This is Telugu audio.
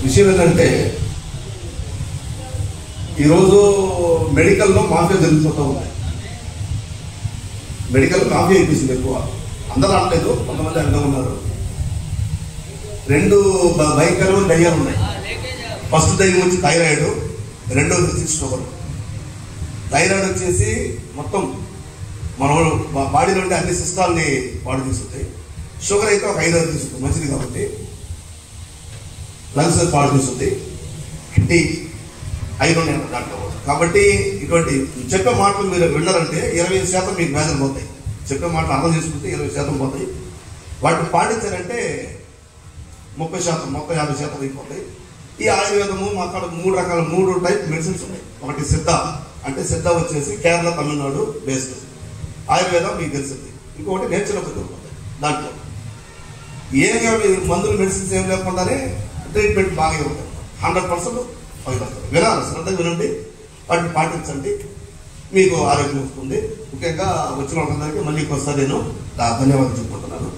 విషయం ఏంటంటే ఈరోజు మెడికల్లో మాఫియా జరిగిపోతూ ఉన్నాయి. మెడికల్ మాఫియా అయిపోయింది ఎక్కువ. అందరూ అనలేదు, కొంతమంది అంటూ ఉన్నారు. రెండు భయంకరమైన దయ్యాలు ఉన్నాయి. ఫస్ట్ దయ్యం వచ్చి థైరాయిడ్, రెండోది షుగర్. థైరాయిడ్ వచ్చేసి మొత్తం మన బాడీలో ఉండే అన్ని సిస్టాల్ని పాడు తీసుకుంటాయి. షుగర్ అయితే ఒక 5 తీసుకుంటుంది, మంచిది కాబట్టి లంగ్స్ పాడు తీసుకుంది. కిడ్నీ ఐరన్ దాంట్లో. కాబట్టి ఇటువంటి చెప్పే మాటలు మీరు విన్నారంటే 20% మీకు వ్యాధులు పోతాయి. చెప్పే మాటలు అర్థం చేసుకుంటే 20% పోతాయి. వాటిని పాటించారంటే 30%, మొత్తం 50% అయిపోతాయి. ఈ ఆయుర్వేదము మా కాడ 3 టైప్ మెడిసిన్స్ ఉన్నాయి. ఒకటి సిద్ధ, అంటే సిద్ధ వచ్చేసి కేరళ, తమిళనాడు బేస్డ్ ఆయుర్వేదం మీకు తెలిసింది. ఇంకొకటి నేచురోపతి ఉంటుంది. దాంట్లో ఏగా మందులు మెడిసిన్స్ ఏం లేకుండానే ట్రీట్మెంట్ బాగా ఉంటుంది. 100% పగిలిస్తారు. వినాలి, శ్రద్ధగా వినండి, వాటిని పాటించండి, మీకు ఆరోగ్యం వస్తుంది. ముఖ్యంగా వచ్చిన వాళ్ళందరికీ మళ్ళీ ఇంకోసారి నేను ధన్యవాదాలు చెప్పుకుంటున్నాను.